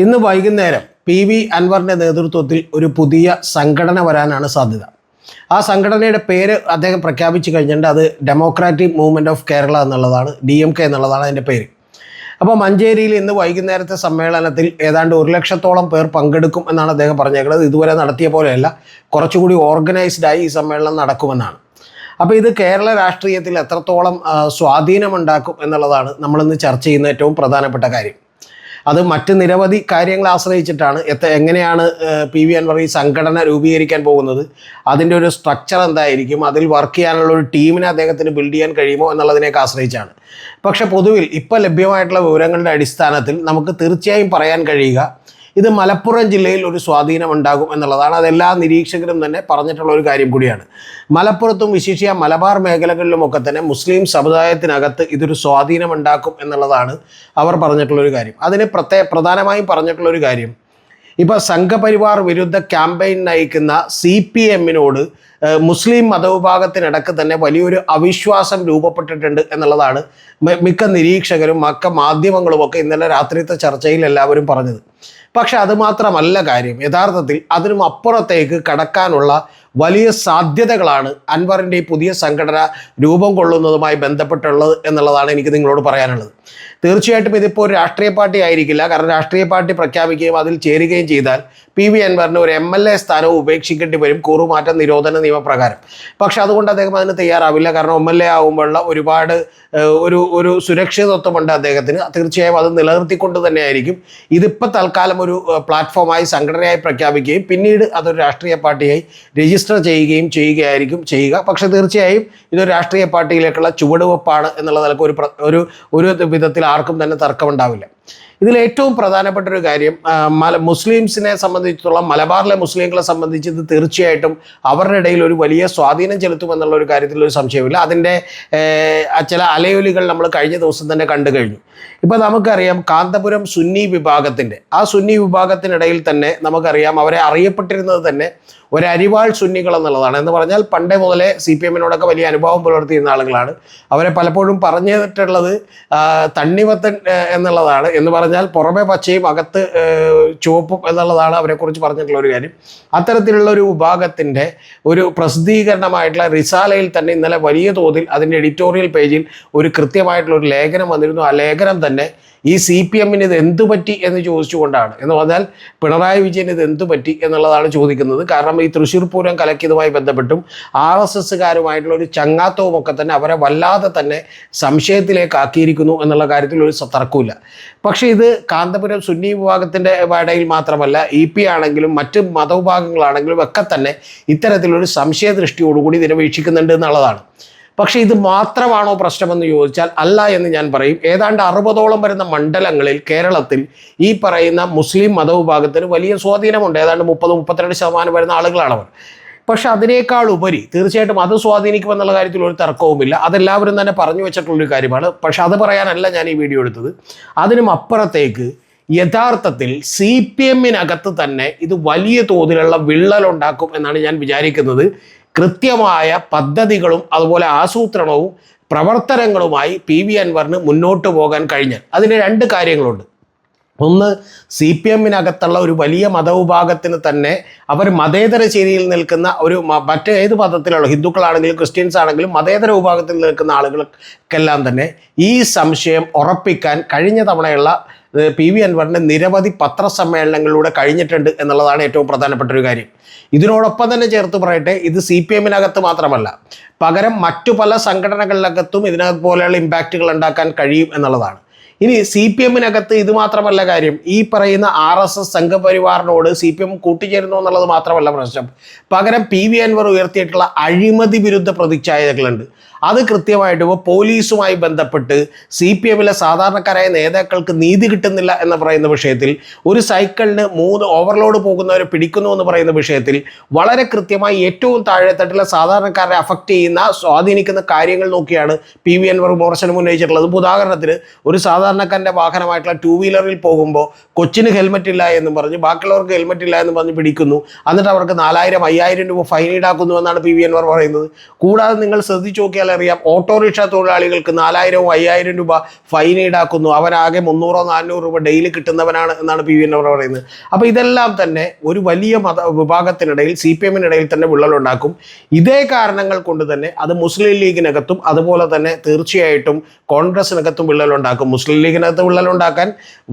ഇന്ന് വൈകുന്നേരം PV അൻവറിൻ്റെ നേതൃത്വത്തിൽ ഒരു പുതിയ സംഘടന വരാനാണ് സാധ്യത. ആ സംഘടനയുടെ പേര് അദ്ദേഹം പ്രഖ്യാപിച്ചു കഴിഞ്ഞിട്ടുണ്ട്. അത് ഡെമോക്രാറ്റിക് മൂവ്മെൻറ്റ് ഓഫ് കേരള എന്നുള്ളതാണ്, DMK എന്നുള്ളതാണ് അതിൻ്റെ പേര്. അപ്പോൾ മഞ്ചേരിയിൽ ഇന്ന് വൈകുന്നേരത്തെ സമ്മേളനത്തിൽ ഏതാണ്ട് 1 ലക്ഷത്തോളം പേർ പങ്കെടുക്കും എന്നാണ് അദ്ദേഹം പറഞ്ഞേക്കുന്നത്. ഇതുവരെ നടത്തിയ പോലെയല്ല, കുറച്ചുകൂടി ഓർഗനൈസ്ഡായി ഈ സമ്മേളനം നടക്കുമെന്നാണ്. അപ്പോൾ ഇത് കേരള രാഷ്ട്രീയത്തിൽ എത്രത്തോളം സ്വാധീനമുണ്ടാക്കും എന്നുള്ളതാണ് നമ്മളിന്ന് ചർച്ച ചെയ്യുന്ന ഏറ്റവും പ്രധാനപ്പെട്ട കാര്യം. അത് മറ്റ് നിരവധി കാര്യങ്ങളെ ആശ്രയിച്ചിട്ടാണ്. എങ്ങനെയാണ് PV അൻവർ ഈ സംഘടന രൂപീകരിക്കാൻ പോകുന്നത്, അതിൻ്റെ ഒരു സ്ട്രക്ചർ എന്തായിരിക്കും, അതിൽ വർക്ക് ചെയ്യാനുള്ള ഒരു ടീമിനെ അദ്ദേഹത്തിന് ബിൽഡ് ചെയ്യാൻ കഴിയുമോ എന്നുള്ളതിനെയൊക്കെ ആശ്രയിച്ചാണ്. പക്ഷേ പൊതുവിൽ ഇപ്പോൾ ലഭ്യമായിട്ടുള്ള വിവരങ്ങളുടെ അടിസ്ഥാനത്തിൽ നമുക്ക് തീർച്ചയായും പറയാൻ കഴിയുക ഇത് മലപ്പുറം ജില്ലയിൽ ഒരു സ്വാധീനം ഉണ്ടാകും എന്നുള്ളതാണ്. അതെല്ലാ നിരീക്ഷകരും തന്നെ പറഞ്ഞിട്ടുള്ള ഒരു കാര്യം കൂടിയാണ്. മലപ്പുറത്തും വിശേഷിച്ച മലബാർ മേഖലകളിലുമൊക്കെ തന്നെ മുസ്ലിം സമുദായത്തിനകത്ത് ഇതൊരു സ്വാധീനം ഉണ്ടാക്കും എന്നുള്ളതാണ് അവർ പറഞ്ഞിട്ടുള്ളൊരു കാര്യം. അതിന് പ്രധാനമായും പറഞ്ഞിട്ടുള്ളൊരു കാര്യം, ഇപ്പോൾ സംഘപരിവാർ വിരുദ്ധ ക്യാമ്പയിൻ നയിക്കുന്ന CPM-നോട് മുസ്ലിം മതവിഭാഗത്തിനിടക്ക് തന്നെ വലിയൊരു അവിശ്വാസം രൂപപ്പെട്ടിട്ടുണ്ട് എന്നുള്ളതാണ് മിക്ക നിരീക്ഷകരും മാധ്യമങ്ങളുമൊക്കെ ഇന്നലെ രാത്രിയത്തെ ചർച്ചയിൽ എല്ലാവരും പറഞ്ഞത്. പക്ഷെ അതുമാത്രമല്ല കാര്യം, യഥാർത്ഥത്തിൽ അതിനും അപ്പുറത്തേക്ക് കടക്കാനുള്ള വലിയ സാധ്യതകളാണ് അൻവറിൻ്റെ ഈ പുതിയ സംഘടന രൂപം കൊള്ളുന്നതുമായി ബന്ധപ്പെട്ടുള്ളത് എന്നുള്ളതാണ് എനിക്ക് നിങ്ങളോട് പറയാനുള്ളത്. തീർച്ചയായിട്ടും ഇതിപ്പോൾ ഒരു രാഷ്ട്രീയ പാർട്ടി ആയിരിക്കില്ല. കാരണം രാഷ്ട്രീയ പാർട്ടി പ്രഖ്യാപിക്കുകയും അതിൽ ചേരുകയും ചെയ്താൽ PV അൻവറിന് ഒരു MLA സ്ഥാനവും ഉപേക്ഷിക്കേണ്ടി വരും കൂറുമാറ്റ നിരോധന നിയമപ്രകാരം. പക്ഷെ അതുകൊണ്ട് അദ്ദേഹം അതിന് തയ്യാറാവില്ല. കാരണം MLA ആകുമ്പോഴുള്ള ഒരുപാട് ഒരു സുരക്ഷിതത്വമുണ്ട് അദ്ദേഹത്തിന്. തീർച്ചയായും അത് നിലനിർത്തിക്കൊണ്ട് തന്നെയായിരിക്കും ഇതിപ്പോൾ തൽക്കാലം ഒരു പ്ലാറ്റ്ഫോമായി സംഘടനയായി പ്രഖ്യാപിക്കുകയും പിന്നീട് അതൊരു രാഷ്ട്രീയ പാർട്ടിയായി രജിസ്റ്റർ ചെയ്യുകയായിരിക്കും ചെയ്യുക. പക്ഷെ തീർച്ചയായും ഇതൊരു രാഷ്ട്രീയ പാർട്ടിയിലേക്കുള്ള ചുവടുവെപ്പാണ് എന്നുള്ള നിലക്ക് ഒരു വിധത്തിൽ ആർക്കും തന്നെ തർക്കമുണ്ടാവില്ല. ഇതിൽ ഏറ്റവും പ്രധാനപ്പെട്ട ഒരു കാര്യം, മുസ്ലിംസിനെ സംബന്ധിച്ചിടത്തോളം മലബാറിലെ മുസ്ലിങ്ങളെ സംബന്ധിച്ച് ഇത് തീർച്ചയായിട്ടും അവരുടെ ഇടയിൽ ഒരു വലിയ സ്വാധീനം ചെലുത്തുമെന്നുള്ള ഒരു കാര്യത്തിൽ ഒരു സംശയമില്ല. അതിൻ്റെ ചില അലയൊലികൾ നമ്മൾ കഴിഞ്ഞ ദിവസം തന്നെ കണ്ടു കഴിഞ്ഞു. ഇപ്പോൾ നമുക്കറിയാം കാന്തപുരം സുന്നി വിഭാഗത്തിൻ്റെ സുന്നി വിഭാഗത്തിനിടയിൽ തന്നെ നമുക്കറിയാം അവരെ അറിയപ്പെട്ടിരുന്നത് തന്നെ ഒരു അരിവാൾ സുന്നികൾ എന്നുള്ളതാണ്. എന്ന് പറഞ്ഞാൽ പണ്ടേ മുതലേ CPM-നോടൊക്കെ വലിയ അനുഭവം പുലർത്തിയിരുന്ന ആളുകളാണ്. അവരെ പലപ്പോഴും പറഞ്ഞിട്ടുള്ളത് തണ്ണിമത്തൻ എന്നുള്ളതാണ്. എന്ന് പറഞ്ഞാൽ പുറമെ പച്ചയും അകത്ത് ചുവപ്പും എന്നുള്ളതാണ് അവരെക്കുറിച്ച് പറഞ്ഞിട്ടുള്ള ഒരു കാര്യം. അത്തരത്തിലുള്ള ഒരു വിഭാഗത്തിൻ്റെ ഒരു പ്രസിദ്ധീകരണമായിട്ടുള്ള റിസാലയിൽ തന്നെ ഇന്നലെ വലിയ തോതിൽ അതിൻ്റെ എഡിറ്റോറിയൽ പേജിൽ ഒരു കൃത്യമായിട്ടുള്ള ഒരു ലേഖനം വന്നിരുന്നു. ആ ലേഖനം തന്നെ ഈ CPM-ന് ഇത് എന്തു പറ്റി എന്ന് ചോദിച്ചുകൊണ്ടാണ്. എന്ന് പറഞ്ഞാൽ പിണറായി വിജയന് ഇത് എന്തു പറ്റി എന്നുള്ളതാണ് ചോദിക്കുന്നത്. കാരണം ഈ തൃശ്ശൂർ പൂരം കലക്കിയതുമായി ബന്ധപ്പെട്ടും RSSകാരുമായിട്ടുള്ള ഒരു ചങ്ങാത്തവും ഒക്കെ തന്നെ അവരെ വല്ലാതെ തന്നെ സംശയത്തിലേക്ക് ആക്കിയിരിക്കുന്നു എന്നുള്ള കാര്യത്തിൽ ഒരു തർക്കമില്ല. പക്ഷേ ഇത് കാന്തപുരം സുന്നി വിഭാഗത്തിൻ്റെ ഇടയിൽ മാത്രമല്ല, EP ആണെങ്കിലും മറ്റ് മതവിഭാഗങ്ങളാണെങ്കിലും ഒക്കെ തന്നെ ഇത്തരത്തിലൊരു സംശയദൃഷ്ടിയോടുകൂടി ഇതിനെ വീക്ഷിക്കുന്നുണ്ട് എന്നുള്ളതാണ്. പക്ഷേ ഇത് മാത്രമാണോ പ്രശ്നമെന്ന് ചോദിച്ചാൽ അല്ല എന്ന് ഞാൻ പറയും. ഏതാണ്ട് 60ഓളം വരുന്ന മണ്ഡലങ്ങളിൽ കേരളത്തിൽ ഈ പറയുന്ന മുസ്ലിം മതവിഭാഗത്തിന് വലിയ സ്വാധീനമുണ്ട്. ഏതാണ്ട് 30-32% വരുന്ന ആളുകളാണവർ. പക്ഷെ അതിനേക്കാൾ ഉപരി തീർച്ചയായിട്ടും അത് സ്വാധീനിക്കുമെന്നുള്ള കാര്യത്തിൽ ഒരു തർക്കവുമില്ല. അതെല്ലാവരും തന്നെ പറഞ്ഞു വെച്ചിട്ടുള്ളൊരു കാര്യമാണ്. പക്ഷെ അത് പറയാനല്ല ഞാൻ ഈ വീഡിയോ എടുത്തത്. അതിനും അപ്പുറത്തേക്ക് യഥാർത്ഥത്തിൽ CPM-നകത്ത് തന്നെ ഇത് വലിയ തോതിലുള്ള വിള്ളലുണ്ടാക്കും എന്നാണ് ഞാൻ വിചാരിക്കുന്നത്. കൃത്യമായ പദ്ധതികളും അതുപോലെ ആസൂത്രണവും പ്രവർത്തനങ്ങളുമായി PV അൻവറിന് മുന്നോട്ട് പോകാൻ കഴിഞ്ഞാൽ അതിന് 2 കാര്യങ്ങളുണ്ട്. ഒന്ന്, CPM-നകത്തുള്ള ഒരു വലിയ മതവിഭാഗത്തിന് തന്നെ അവർ മതേതര ചേരിയിൽ നിൽക്കുന്ന ഒരു മറ്റേത് മതത്തിലുള്ള ഹിന്ദുക്കളാണെങ്കിലും ക്രിസ്ത്യൻസ് ആണെങ്കിലും മതേതര വിഭാഗത്തിൽ നിൽക്കുന്ന ആളുകൾക്കെല്ലാം തന്നെ ഈ സംശയം ഉറപ്പിക്കാൻ കഴിഞ്ഞ തവണയുള്ള PV അൻവറിൻ്റെ നിരവധി പത്രസമ്മേളനങ്ങളിലൂടെ കഴിഞ്ഞിട്ടുണ്ട് എന്നുള്ളതാണ് ഏറ്റവും പ്രധാനപ്പെട്ട ഒരു കാര്യം. ഇതിനോടൊപ്പം തന്നെ ചേർത്ത് പറയട്ടെ, ഇത് CPM-നകത്ത് മാത്രമല്ല, പകരം മറ്റു പല സംഘടനകളിലകത്തും ഇതിനതുപോലെയുള്ള ഇമ്പാക്റ്റുകൾ ഉണ്ടാക്കാൻ കഴിയും എന്നുള്ളതാണ്. ഇനി CPM-നകത്ത് ഇത് മാത്രമല്ല കാര്യം, ഈ പറയുന്ന RSS സംഘപരിവാറിനോട് CPM കൂട്ടിച്ചേരുന്നു എന്നുള്ളത് മാത്രമല്ല പ്രശ്നം. പകരം PV അൻവർ ഉയർത്തിയിട്ടുള്ള അഴിമതി വിരുദ്ധ പ്രതിച്ഛായകളുണ്ട്. അത് കൃത്യമായിട്ട് ഇപ്പോൾ പോലീസുമായി ബന്ധപ്പെട്ട് CPM-ലെ സാധാരണക്കാരായ നേതാക്കൾക്ക് നീതി കിട്ടുന്നില്ല എന്ന് പറയുന്ന വിഷയത്തിൽ, ഒരു സൈക്കിളിന് 3 ഓവർലോഡ് പോകുന്നവരെ പിടിക്കുന്നു എന്ന് പറയുന്ന വിഷയത്തിൽ വളരെ കൃത്യമായി ഏറ്റവും താഴെത്തട്ടിലെ സാധാരണക്കാരെ അഫക്റ്റ് ചെയ്യുന്ന സ്വാധീനിക്കുന്ന കാര്യങ്ങൾ നോക്കിയാണ് PV അൻവർ വിമർശനം ഉന്നയിച്ചിട്ടുള്ളത്. ഉദാഹരണത്തിന് ഒരു സാധാരണക്കാരൻ്റെ വാഹനമായിട്ടുള്ള 2 വീലറിൽ പോകുമ്പോൾ കൊച്ചിന് ഹെൽമെറ്റ് ഇല്ല എന്നും പറഞ്ഞ് ബാക്കിയുള്ളവർക്ക് ഹെൽമെറ്റ് ഇല്ല എന്ന് പറഞ്ഞ് പിടിക്കുന്നു. എന്നിട്ട് അവർക്ക് 4000-5000 രൂപ ഫൈൻ ഈടാക്കുന്നു എന്നാണ് PV അൻവർ പറയുന്നത്. കൂടാതെ നിങ്ങൾ ശ്രദ്ധിച്ചു നോക്കിയാൽ അറിയാം, ഓട്ടോറിക്ഷ തൊഴിലാളികൾക്ക് 4000-5000 രൂപ ഫൈൻ ഈടാക്കുന്നു, അവരാകെ 300-400 രൂപ ഡെയിലി കിട്ടുന്നവനാണ് എന്നാണ് പി വി അൻവർ പറയുന്നത്. അപ്പോൾ ഇതെല്ലാം തന്നെ ഒരു വലിയ വിഭാഗത്തിനിടയിൽ CPM-നിടയിൽ തന്നെ വിള്ളലുണ്ടാക്കും. ഇതേ കാരണങ്ങൾ കൊണ്ട് തന്നെ അത് മുസ്ലിം ലീഗിനകത്തും അതുപോലെ തന്നെ തീർച്ചയായിട്ടും കോൺഗ്രസിനകത്തും വിള്ളലുണ്ടാക്കും. മുസ്ലിം ലീഗിനകത്ത് വിള്ളലുണ്ടാക്കാൻ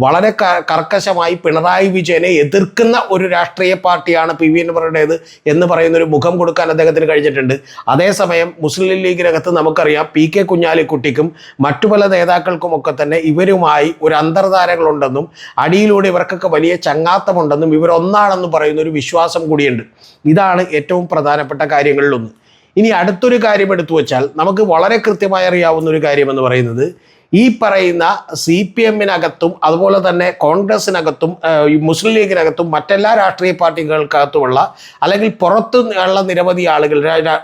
വളരെ കർക്കശമായി പിണറായി വിജയനെ എതിർക്കുന്ന ഒരു രാഷ്ട്രീയ പാർട്ടിയാണ് പി വി അൻവറുടേത് എന്ന് പറയുന്ന ഒരു മുഖം കൊടുക്കാൻ അദ്ദേഹത്തിന് കഴിഞ്ഞിട്ടുണ്ട്. അതേസമയം മുസ്ലിം ലീഗിനകത്ത് നമുക്കറിയാം PK കുഞ്ഞാലിക്കുട്ടിക്കും മറ്റു പല നേതാക്കൾക്കുമൊക്കെ തന്നെ ഇവരുമായി ഒരു അന്തർധാരകളുണ്ടെന്നും അടിയിലൂടെ ഇവർക്കൊക്കെ വലിയ ചങ്ങാത്തമുണ്ടെന്നും ഇവരൊന്നാണെന്ന് പറയുന്ന ഒരു വിശ്വാസം കൂടിയുണ്ട്. ഇതാണ് ഏറ്റവും പ്രധാനപ്പെട്ട കാര്യങ്ങളിലൊന്ന്. ഇനി അടുത്തൊരു കാര്യം എടുത്തു വച്ചാൽ നമുക്ക് വളരെ കൃത്യമായി അറിയാവുന്ന ഒരു കാര്യമെന്ന് പറയുന്നത് ഈ പറയുന്ന CPM-നകത്തും അതുപോലെ തന്നെ കോൺഗ്രസിനകത്തും മുസ്ലിം ലീഗിനകത്തും മറ്റെല്ലാ രാഷ്ട്രീയ പാർട്ടികൾക്കകത്തുമുള്ള അല്ലെങ്കിൽ പുറത്തു ഉള്ള നിരവധി ആളുകൾ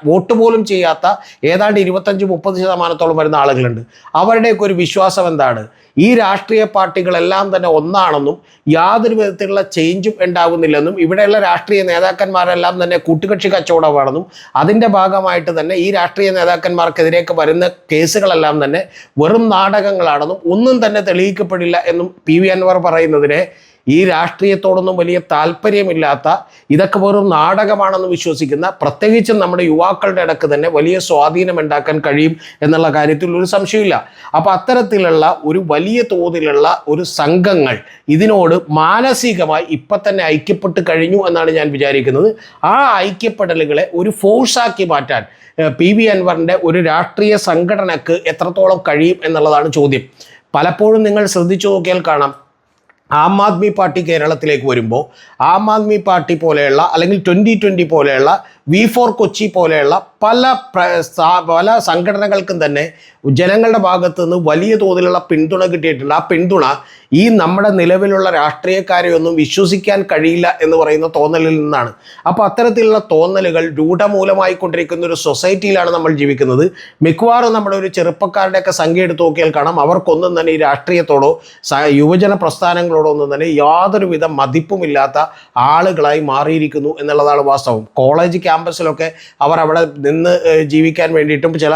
വോട്ട് പോലും ചെയ്യാത്ത ഏതാണ്ട് 25-30% വരുന്ന ആളുകളുണ്ട്. അവരുടെയൊക്കെ ഒരു വിശ്വാസം എന്താണ്? ഈ രാഷ്ട്രീയ പാർട്ടികളെല്ലാം തന്നെ ഒന്നാണെന്നും യാതൊരു വിധത്തിലുള്ള ചേഞ്ചും ഉണ്ടാകുന്നില്ലെന്നും ഇവിടെയുള്ള രാഷ്ട്രീയ നേതാക്കന്മാരെല്ലാം തന്നെ കൂട്ടുകക്ഷി കച്ചവടമാണെന്നും അതിൻ്റെ ഭാഗമായിട്ട് തന്നെ ഈ രാഷ്ട്രീയ നേതാക്കന്മാർക്കെതിരെയൊക്കെ വരുന്ന കേസുകളെല്ലാം തന്നെ വെറും നാടകങ്ങളാണെന്നും ഒന്നും തന്നെ തെളിയിക്കപ്പെടില്ല എന്നും പി വി അൻവർ പറയുന്നതിനെ ഈ രാഷ്ട്രീയത്തോടൊന്നും വലിയ താല്പര്യമില്ലാത്ത, ഇതൊക്കെ വെറും നാടകമാണെന്ന് വിശ്വസിക്കുന്ന പ്രത്യേകിച്ചും നമ്മുടെ യുവാക്കളുടെ ഇടയ്ക്ക് തന്നെ വലിയ സ്വാധീനം ഉണ്ടാക്കാൻ കഴിയും എന്നുള്ള കാര്യത്തിൽ ഒരു സംശയമില്ല. അപ്പോൾ അത്തരത്തിലുള്ള ഒരു വലിയ തോതിലുള്ള ഒരു സംഘങ്ങൾ ഇതിനോട് മാനസികമായി ഇപ്പം തന്നെ ഐക്യപ്പെട്ട് കഴിഞ്ഞു എന്നാണ് ഞാൻ വിചാരിക്കുന്നത്. ആ ഐക്യപ്പെടലുകളെ ഒരു ഫോഴ്സാക്കി മാറ്റാൻ പി വി അൻവറിൻ്റെ ഒരു രാഷ്ട്രീയ സംഘടനക്ക് എത്രത്തോളം കഴിയും എന്നുള്ളതാണ് ചോദ്യം. പലപ്പോഴും നിങ്ങൾ ശ്രദ്ധിച്ചു നോക്കിയാൽ കാണാം, ആം ആദ്മി പാർട്ടി കേരളത്തിലേക്ക് വരുമ്പോൾ ആം ആദ്മി പാർട്ടി പോലെയുള്ള അല്ലെങ്കിൽ 2020 പോലെയുള്ള V4 കൊച്ചി പോലെയുള്ള പല സംഘടനകൾക്കും തന്നെ ജനങ്ങളുടെ ഭാഗത്തു നിന്ന് വലിയ തോതിലുള്ള പിന്തുണ കിട്ടിയിട്ടുണ്ട്. ആ പിന്തുണ ഈ നമ്മുടെ നിലവിലുള്ള രാഷ്ട്രീയക്കാരെയൊന്നും വിശ്വസിക്കാൻ കഴിയില്ല എന്ന് പറയുന്ന തോന്നലിൽ നിന്നാണ്. അപ്പോൾ അത്തരത്തിലുള്ള തോന്നലുകൾ രൂഢമൂലമായി കൊണ്ടിരിക്കുന്ന ഒരു സൊസൈറ്റിയിലാണ് നമ്മൾ ജീവിക്കുന്നത്. മിക്കവാറും നമ്മുടെ ഒരു ചെറുപ്പക്കാരുടെയൊക്കെ സംഖ്യ എടുത്ത് നോക്കിയാൽ കാണാം, അവർക്കൊന്നും തന്നെ ഈ രാഷ്ട്രീയത്തോടോ യുവജന പ്രസ്ഥാനങ്ങളോടോ ഒന്നും തന്നെ യാതൊരുവിധ മതിപ്പുമില്ലാത്ത ആളുകളായി മാറിയിരിക്കുന്നു എന്നുള്ളതാണ് വാസ്തവം. കോളേജ് ക്യാമ്പസിലൊക്കെ അവർ അവിടെ നിന്ന് ജീവിക്കാൻ വേണ്ടിയിട്ടും ചില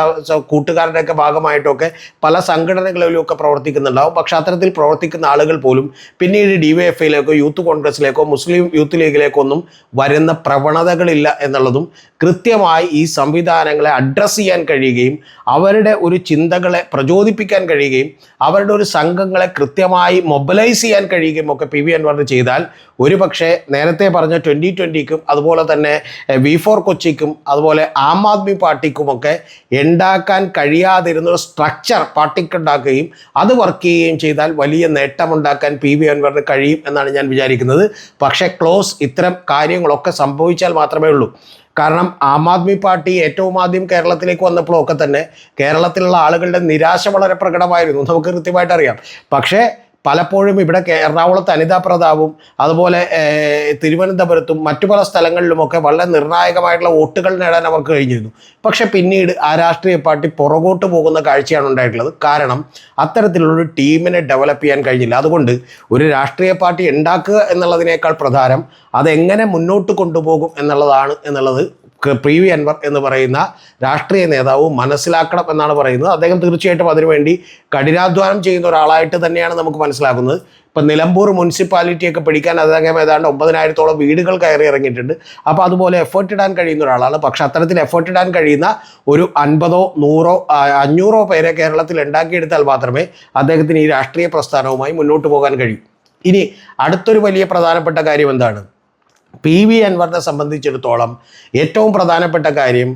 കൂട്ടുകാരുടെയൊക്കെ ഭാഗമായിട്ടൊക്കെ പല സംഘടനകളിലൊക്കെ പ്രവർത്തിക്കുന്നുണ്ടാവും. പക്ഷെ അത്തരത്തിൽ പ്രവർത്തിക്കുന്ന ആളുകൾ പോലും പിന്നീട് DYFIയിലേക്കോ യൂത്ത് കോൺഗ്രസിലേക്കോ മുസ്ലിം യൂത്ത് ലീഗിലേക്കോ ഒന്നും വരുന്ന പ്രവണതകളില്ല എന്നുള്ളതും കൃത്യമായി ഈ സംവിധാനങ്ങളെ അഡ്രസ്സ് ചെയ്യാൻ കഴിയുകയും അവരുടെ ഒരു ചിന്തകളെ പ്രചോദിപ്പിക്കാൻ കഴിയുകയും അവരുടെ ഒരു സംഘങ്ങളെ കൃത്യമായി മൊബിലൈസ് ചെയ്യാൻ കഴിയുകയും ഒക്കെ പി വി അൻവർ ചെയ്താൽ ഒരുപക്ഷെ നേരത്തെ പറഞ്ഞ 2020ക്കും അതുപോലെ തന്നെ V4 കൊച്ചിക്കും അതുപോലെ ആം ആദ്മി പാർട്ടിക്കുമൊക്കെ ഉണ്ടാക്കാൻ കഴിയാതിരുന്ന ഒരു സ്ട്രക്ചർ പാർട്ടിക്കുണ്ടാക്കുകയും അത് വർക്ക് ചെയ്യുകയും ചെയ്താൽ വലിയ നേട്ടമുണ്ടാക്കാൻ പി വി അൻവറിന് കഴിയും എന്നാണ് ഞാൻ വിചാരിക്കുന്നത്. പക്ഷേ ഇത്തരം കാര്യങ്ങളൊക്കെ സംഭവിച്ചാൽ മാത്രമേ ഉള്ളൂ. കാരണം ആം ആദ്മി പാർട്ടി ഏറ്റവും ആദ്യം കേരളത്തിലേക്ക് വന്നപ്പോഴൊക്കെ തന്നെ കേരളത്തിലുള്ള ആളുകളുടെ നിരാശ വളരെ പ്രകടമായിരുന്നു, നമുക്ക് കൃത്യമായിട്ട് അറിയാം. പക്ഷേ പലപ്പോഴും ഇവിടെ എറണാകുളത്ത് അനിതാ പ്രതാപും അതുപോലെ തിരുവനന്തപുരത്തും മറ്റു പല സ്ഥലങ്ങളിലുമൊക്കെ വളരെ നിർണായകമായിട്ടുള്ള വോട്ടുകൾ നേടാൻ അവർക്ക് കഴിഞ്ഞിരുന്നു. പക്ഷെ പിന്നീട് ആ രാഷ്ട്രീയ പാർട്ടി പുറകോട്ട് പോകുന്ന കാഴ്ചയാണ് ഉണ്ടായിട്ടുള്ളത്. കാരണം അത്തരത്തിലുള്ളൊരു ടീമിനെ ഡെവലപ്പ് ചെയ്യാൻ കഴിഞ്ഞില്ല. അതുകൊണ്ട് ഒരു രാഷ്ട്രീയ പാർട്ടി ഉണ്ടാക്കുക എന്നുള്ളതിനേക്കാൾ പ്രധാനം അതെങ്ങനെ മുന്നോട്ട് കൊണ്ടുപോകും എന്നുള്ളത് പി വി അൻവർ എന്ന് പറയുന്ന രാഷ്ട്രീയ നേതാവ് മനസ്സിലാക്കണം എന്നാണ് പറയുന്നത്. അദ്ദേഹം തീർച്ചയായിട്ടും അതിനുവേണ്ടി കഠിനാധ്വാനം ചെയ്യുന്ന ഒരാളായിട്ട് തന്നെയാണ് നമുക്ക് മനസ്സിലാക്കുന്നത്. ഇപ്പം നിലമ്പൂർ മുനിസിപ്പാലിറ്റിയൊക്കെ പിടിക്കാൻ അദ്ദേഹം ഏതാണ്ട് 9,000-ഓളം വീടുകൾ കയറി ഇറങ്ങിയിട്ടുണ്ട്. അപ്പോൾ അതുപോലെ എഫേർട്ട് ഇടാൻ കഴിയുന്ന ഒരാളാണ്. പക്ഷെ അത്തരത്തിൽ എഫേർട്ട് ഇടാൻ കഴിയുന്ന ഒരു 50, 100, 500 പേരെ കേരളത്തിൽ ഉണ്ടാക്കിയെടുത്താൽ മാത്രമേ അദ്ദേഹത്തിന് ഈ രാഷ്ട്രീയ പ്രസ്ഥാനവുമായി മുന്നോട്ട് പോകാൻ കഴിയൂ. ഇനി അടുത്തൊരു വലിയ പ്രധാനപ്പെട്ട കാര്യം എന്താണ്? പി വി അൻവറിനെ സംബന്ധിച്ചിടത്തോളം ഏറ്റവും പ്രധാനപ്പെട്ട കാര്യം,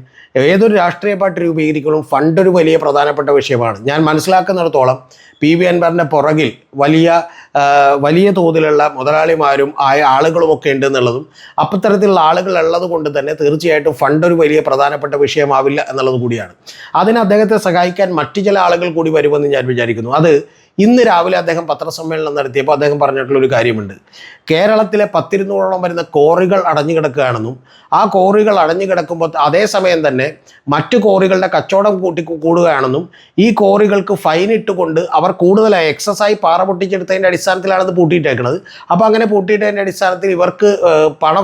ഏതൊരു രാഷ്ട്രീയ പാർട്ടി രൂപീകരിക്കലും ഫണ്ട് ഒരു വലിയ പ്രധാനപ്പെട്ട വിഷയമാണ്. ഞാൻ മനസ്സിലാക്കുന്നിടത്തോളം പി വി അൻവറിൻ്റെ പുറകിൽ വലിയ തോതിലുള്ള മുതലാളിമാരും ആയ ആളുകളുമൊക്കെ ഉണ്ട് എന്നുള്ളതും അത്തരത്തിലുള്ള ആളുകൾ ഉള്ളത് കൊണ്ട് തന്നെ തീർച്ചയായിട്ടും ഫണ്ട് ഒരു വലിയ പ്രധാനപ്പെട്ട വിഷയമാവില്ല എന്നുള്ളത് കൂടിയാണ്. അതിന് അദ്ദേഹത്തെ സഹായിക്കാൻ മറ്റു ചില ആളുകൾ കൂടി വരുമെന്ന് ഞാൻ വിചാരിക്കുന്നു. അത് ഇന്ന് രാവിലെ അദ്ദേഹം പത്രസമ്മേളനം നടത്തിയപ്പോൾ അദ്ദേഹം പറഞ്ഞിട്ടുള്ളൊരു കാര്യമുണ്ട്. കേരളത്തിലെ 200-ഓളം വരുന്ന കോറികൾ അടഞ്ഞു കിടക്കുകയാണെന്നും ആ കോറികൾ അടഞ്ഞു കിടക്കുമ്പോൾ അതേസമയം തന്നെ മറ്റു കോറികളുടെ കച്ചവടം കൂടുകയാണെന്നും ഈ കോറികൾക്ക് ഫൈൻ ഇട്ടുകൊണ്ട് അവർ കൂടുതലായി എക്സസൈസ് പാറ പൊട്ടിച്ചെടുത്തതിൻ്റെ അടിസ്ഥാനത്തിലാണ് ഇത് പൂട്ടിയിട്ടേക്കുന്നത്. അപ്പോൾ അങ്ങനെ പൂട്ടിയിട്ടതിൻ്റെ അടിസ്ഥാനത്തിൽ ഇവർക്ക്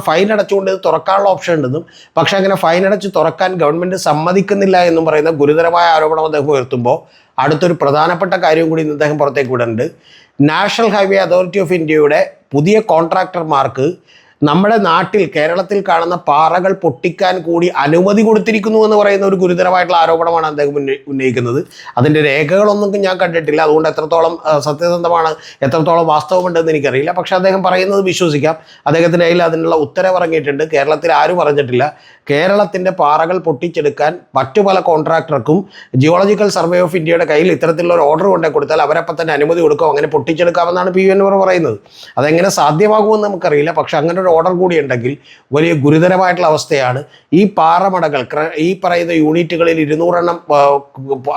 ഫൈൻ അടച്ചുകൊണ്ട് ഇത് തുറക്കാനുള്ള ഓപ്ഷൻ ഉണ്ടെന്നും പക്ഷേ അങ്ങനെ ഫൈൻ അടച്ച് തുറക്കാൻ ഗവൺമെൻറ് സമ്മതിക്കുന്നില്ല എന്നും പറയുന്ന ഗുരുതരമായ ആരോപണം അദ്ദേഹം ഉയർത്തുമ്പോൾ അടുത്തൊരു പ്രധാനപ്പെട്ട കാര്യം കൂടി ഇന്ന് അദ്ദേഹം പുറത്തേക്ക് വിടുന്നുണ്ട്. നാഷണൽ ഹൈവേ അതോറിറ്റി ഓഫ് ഇന്ത്യയുടെ പുതിയ കോൺട്രാക്ടർമാർക്ക് നമ്മുടെ നാട്ടിൽ കേരളത്തിൽ കാണുന്ന പാറകൾ പൊട്ടിക്കാൻ കൂടി അനുമതി കൊടുത്തിരിക്കുന്നു എന്ന് പറയുന്ന ഒരു ഗുരുതരമായിട്ടുള്ള ആരോപണമാണ് അദ്ദേഹം ഉന്നയിക്കുന്നത്. അതിൻ്റെ രേഖകളൊന്നും ഞാൻ കണ്ടിട്ടില്ല, അതുകൊണ്ട് എത്രത്തോളം സത്യസന്ധമാണ് എത്രത്തോളം വാസ്തവമുണ്ടെന്ന് എനിക്കറിയില്ല. പക്ഷെ അദ്ദേഹം പറയുന്നത് വിശ്വസിക്കാം. അദ്ദേഹത്തിൻ്റെ കയ്യിൽ അതിനുള്ള ഉത്തരവ് ഇറങ്ങിയിട്ടുണ്ട്. കേരളത്തിൽ ആരും പറഞ്ഞിട്ടില്ല. കേരളത്തിൻ്റെ പാറകൾ പൊട്ടിച്ചെടുക്കാൻ മറ്റു പല കോൺട്രാക്ടർക്കും ജിയോളജിക്കൽ സർവേ ഓഫ് ഇന്ത്യയുടെ കയ്യിൽ ഇത്തരത്തിലുള്ള ഒരു ഓർഡർ കൊണ്ടു കൊടുത്താൽ അവരപ്പം തന്നെ അനുമതി കൊടുക്കും, അങ്ങനെ പൊട്ടിച്ചെടുക്കാമെന്നാണ് പി വി അൻവർ പറയുന്നത്. അതെങ്ങനെ സാധ്യമാകുമെന്ന് നമുക്കറിയില്ല. പക്ഷെ അങ്ങനെ ഒരു ഓർഡർ കൂടി ഉണ്ടെങ്കിൽ വലിയ ഗുരുതരമായിട്ടുള്ള അവസ്ഥയാണ്. ഈ പാറമടകൾ ഈ പറയുന്ന യൂണിറ്റുകളിൽ 200 എണ്ണം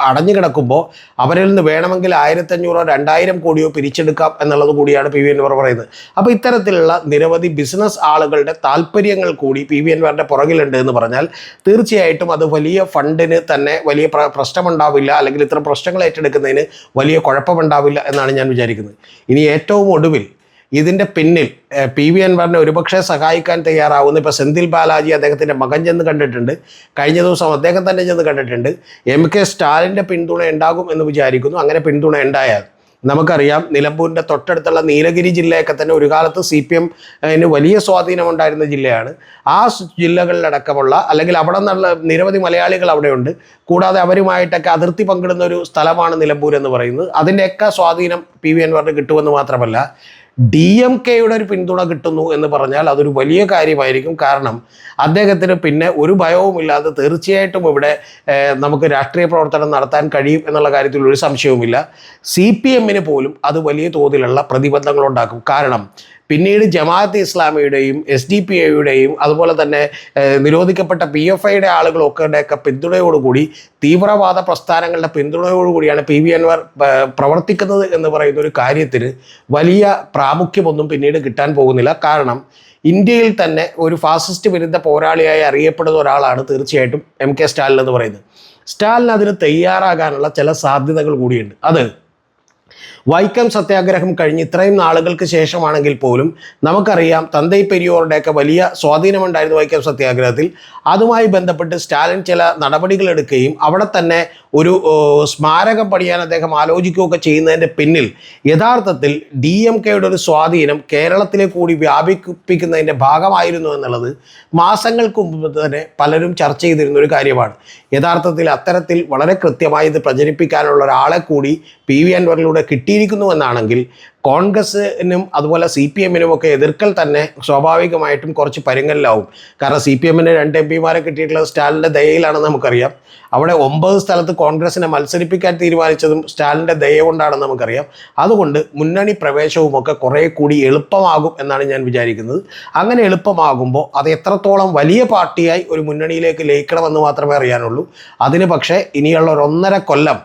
അടഞ്ഞു കിടക്കുമ്പോൾ അവരിൽ നിന്ന് വേണമെങ്കിൽ 1500 2000 കോടിയോ പിരിച്ചെടുക്കാം എന്നുള്ളത് കൂടിയാണ് പി വി അൻവർ പറയുന്നത്. അപ്പോൾ ഇത്തരത്തിലുള്ള നിരവധി ബിസിനസ് ആളുകളുടെ താല്പര്യങ്ങൾ കൂടി പി വി അൻവറിൻ്റെ പുറകിലുണ്ട് എന്ന് പറഞ്ഞാൽ തീർച്ചയായിട്ടും അത് വലിയ ഫണ്ടിന് തന്നെ വലിയ പ്രശ്നമുണ്ടാവില്ല, അല്ലെങ്കിൽ ഇത്തരം പ്രശ്നങ്ങൾ ഏറ്റെടുക്കുന്നതിന് വലിയ കുഴപ്പമുണ്ടാവില്ല എന്നാണ് ഞാൻ വിചാരിക്കുന്നത്. ഇനി ഏറ്റവും ഒടുവിൽ ഇതിൻ്റെ പിന്നിൽ പി വി അൻവറിനെ ഒരുപക്ഷെ സഹായിക്കാൻ തയ്യാറാവുന്ന ഇപ്പോൾ സെന്തിൽ ബാലാജി അദ്ദേഹത്തിൻ്റെ മകൻ ചെന്ന് കണ്ടിട്ടുണ്ട്. കഴിഞ്ഞ ദിവസം അദ്ദേഹം തന്നെ ചെന്ന് കണ്ടിട്ടുണ്ട്. MK സ്റ്റാലിൻ്റെ പിന്തുണ ഉണ്ടാകും എന്ന് വിചാരിക്കുന്നു. അങ്ങനെ പിന്തുണ ഉണ്ടായാൽ നമുക്കറിയാം നിലമ്പൂരിൻ്റെ തൊട്ടടുത്തുള്ള നീലഗിരി ജില്ലയൊക്കെ തന്നെ ഒരു കാലത്ത് CPM വലിയ സ്വാധീനമുണ്ടായിരുന്ന ജില്ലയാണ്. ആ ജില്ലകളിലടക്കമുള്ള അല്ലെങ്കിൽ അവിടെ നിന്നുള്ള നിരവധി മലയാളികൾ അവിടെയുണ്ട്. കൂടാതെ അവരുമായിട്ടൊക്കെ അതിർത്തി പങ്കിടുന്ന ഒരു സ്ഥലമാണ് നിലമ്പൂർ എന്ന് പറയുന്നത്. അതിൻ്റെയൊക്കെ സ്വാധീനം പി വി അൻവറിന് കിട്ടുമെന്ന് മാത്രമല്ല DMKയുടെ ഒരു പിന്തുണ കിട്ടുന്നു എന്ന് പറഞ്ഞാൽ അതൊരു വലിയ കാര്യമായിരിക്കും. കാരണം അദ്ദേഹത്തിന് പിന്നെ ഒരു ഭയവുമില്ലാതെ തീർച്ചയായിട്ടും ഇവിടെ നമുക്ക് രാഷ്ട്രീയ പ്രവർത്തനം നടത്താൻ കഴിയും എന്നുള്ള കാര്യത്തിൽ ഒരു സംശയവുമില്ല. CPM പോലും അത് വലിയ തോതിലുള്ള പ്രതിബന്ധങ്ങളുണ്ടാക്കും. കാരണം പിന്നീട് ജമാഅത്തെ ഇസ്ലാമിയുടെയും SDPIയുടെയും അതുപോലെ തന്നെ നിരോധിക്കപ്പെട്ട PFIയുടെ ആളുകളൊക്കെ പിന്തുണയോടുകൂടി തീവ്രവാദ പ്രസ്ഥാനങ്ങളുടെ പിന്തുണയോടുകൂടിയാണ് പി വി അൻവർ പ്രവർത്തിക്കുന്നത് എന്ന് പറയുന്ന ഒരു കാര്യത്തിന് വലിയ പ്രാമുഖ്യമൊന്നും പിന്നീട് കിട്ടാൻ പോകുന്നില്ല. കാരണം ഇന്ത്യയിൽ തന്നെ ഒരു ഫാസിസ്റ്റ് വിരുദ്ധ പോരാളിയായി അറിയപ്പെടുന്ന ഒരാളാണ് തീർച്ചയായിട്ടും MK സ്റ്റാലിൻ എന്ന് പറയുന്നത്. സ്റ്റാലിൻ അതിന് തയ്യാറാകാനുള്ള ചില സാധ്യതകൾ കൂടിയുണ്ട്. അത് വൈക്കം സത്യാഗ്രഹം കഴിഞ്ഞ് ഇത്രയും നാളുകൾക്ക് ശേഷമാണെങ്കിൽ പോലും നമുക്കറിയാം തന്തൈ പെരിയോറുടെയൊക്കെ വലിയ സ്വാധീനമുണ്ടായിരുന്നു വൈക്കം സത്യാഗ്രഹത്തിൽ. അതുമായി ബന്ധപ്പെട്ട് സ്റ്റാലിൻ ചില നടപടികൾ എടുക്കുകയും അവിടെ തന്നെ ഒരു സ്മാരകം പണിയാൻ അദ്ദേഹം ആലോചിക്കുകയൊക്കെ ചെയ്യുന്നതിൻ്റെ പിന്നിൽ യഥാർത്ഥത്തിൽ DMKയുടെ ഒരു സ്വാധീനം കേരളത്തിലെ കൂടി വ്യാപിപ്പിക്കുന്നതിൻ്റെ ഭാഗമായിരുന്നു എന്നുള്ളത് മാസങ്ങൾക്ക് മുമ്പ് തന്നെ പലരും ചർച്ച ചെയ്തിരുന്ന ഒരു കാര്യമാണ്. യഥാർത്ഥത്തിൽ അത്തരത്തിൽ വളരെ കൃത്യമായി ഇത് പ്രചരിപ്പിക്കാനുള്ള ഒരാളെ കൂടി പി വി അൻവറിലൂടെ കിട്ടിയിരിക്കുന്നുവെന്നാണെങ്കിൽ കോൺഗ്രസിനും അതുപോലെ CPM ഒക്കെ എതിർക്കൽ തന്നെ സ്വാഭാവികമായിട്ടും കുറച്ച് പരുങ്ങലിലാവും. കാരണം CPM 2 MP കിട്ടിയിട്ടുള്ളത് സ്റ്റാലിൻ്റെ ദയയിലാണെന്ന് നമുക്കറിയാം. അവിടെ 9 സ്ഥലത്ത് കോൺഗ്രസിനെ മത്സരിപ്പിക്കാൻ തീരുമാനിച്ചതും സ്റ്റാലിൻ്റെ ദയ കൊണ്ടാണെന്ന് നമുക്കറിയാം. അതുകൊണ്ട് മുന്നണി പ്രവേശവുമൊക്കെ കുറേ കൂടി എളുപ്പമാകും എന്നാണ് ഞാൻ വിചാരിക്കുന്നത്. അങ്ങനെ എളുപ്പമാകുമ്പോൾ അത് എത്രത്തോളം വലിയ പാർട്ടിയായി ഒരു മുന്നണിയിലേക്ക് ലയിക്കണമെന്ന് മാത്രമേ അറിയാനുള്ളൂ. അതിന് പക്ഷേ ഇനിയുള്ള ഒരു 1.5 കൊല്ലം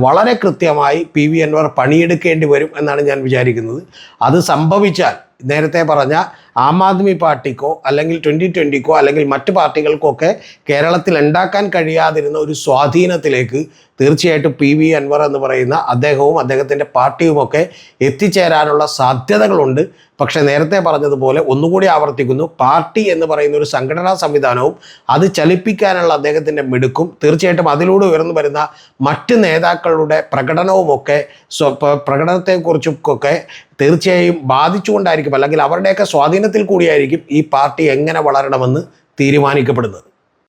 വളരെ കൃത്യമായി പി വി അൻവർ പണിയെടുക്കേണ്ടി വരും എന്നാണ് ഞാൻ വിചാരിക്കുന്നത്. അത് സംഭവിച്ചാൽ നേരത്തെ പറഞ്ഞ ആം ആദ്മി പാർട്ടിക്കോ അല്ലെങ്കിൽ 2020 അല്ലെങ്കിൽ മറ്റ് പാർട്ടികൾക്കോ ഒക്കെ കേരളത്തിൽ ഉണ്ടാക്കാൻ കഴിയാതിരുന്ന ഒരു സ്വാധീനത്തിലേക്ക് തീർച്ചയായിട്ടും പി വി അൻവർ എന്ന് പറയുന്ന അദ്ദേഹവും അദ്ദേഹത്തിൻ്റെ പാർട്ടിയുമൊക്കെ എത്തിച്ചേരാനുള്ള സാധ്യതകളുണ്ട്. പക്ഷേ നേരത്തെ പറഞ്ഞതുപോലെ ഒന്നുകൂടി ആവർത്തിക്കുന്നു, പാർട്ടി എന്ന് പറയുന്ന ഒരു സംഘടനാ സംവിധാനവും അത് ചലിപ്പിക്കാനുള്ള അദ്ദേഹത്തിൻ്റെ മിടുക്കും തീർച്ചയായിട്ടും അതിലൂടെ ഉയർന്നു വരുന്ന മറ്റ് നേതാക്കളുടെ പ്രകടനവുമൊക്കെ പ്രകടനത്തെക്കുറിച്ചൊക്കെ തീർച്ചയായും ബാധിച്ചുകൊണ്ടായിരിക്കും, അല്ലെങ്കിൽ അവരുടെയൊക്കെ സ്വാധീനത്തിൽ കൂടിയായിരിക്കും ഈ പാർട്ടി എങ്ങനെ വളരണമെന്ന് തീരുമാനിക്കപ്പെടുന്നത്.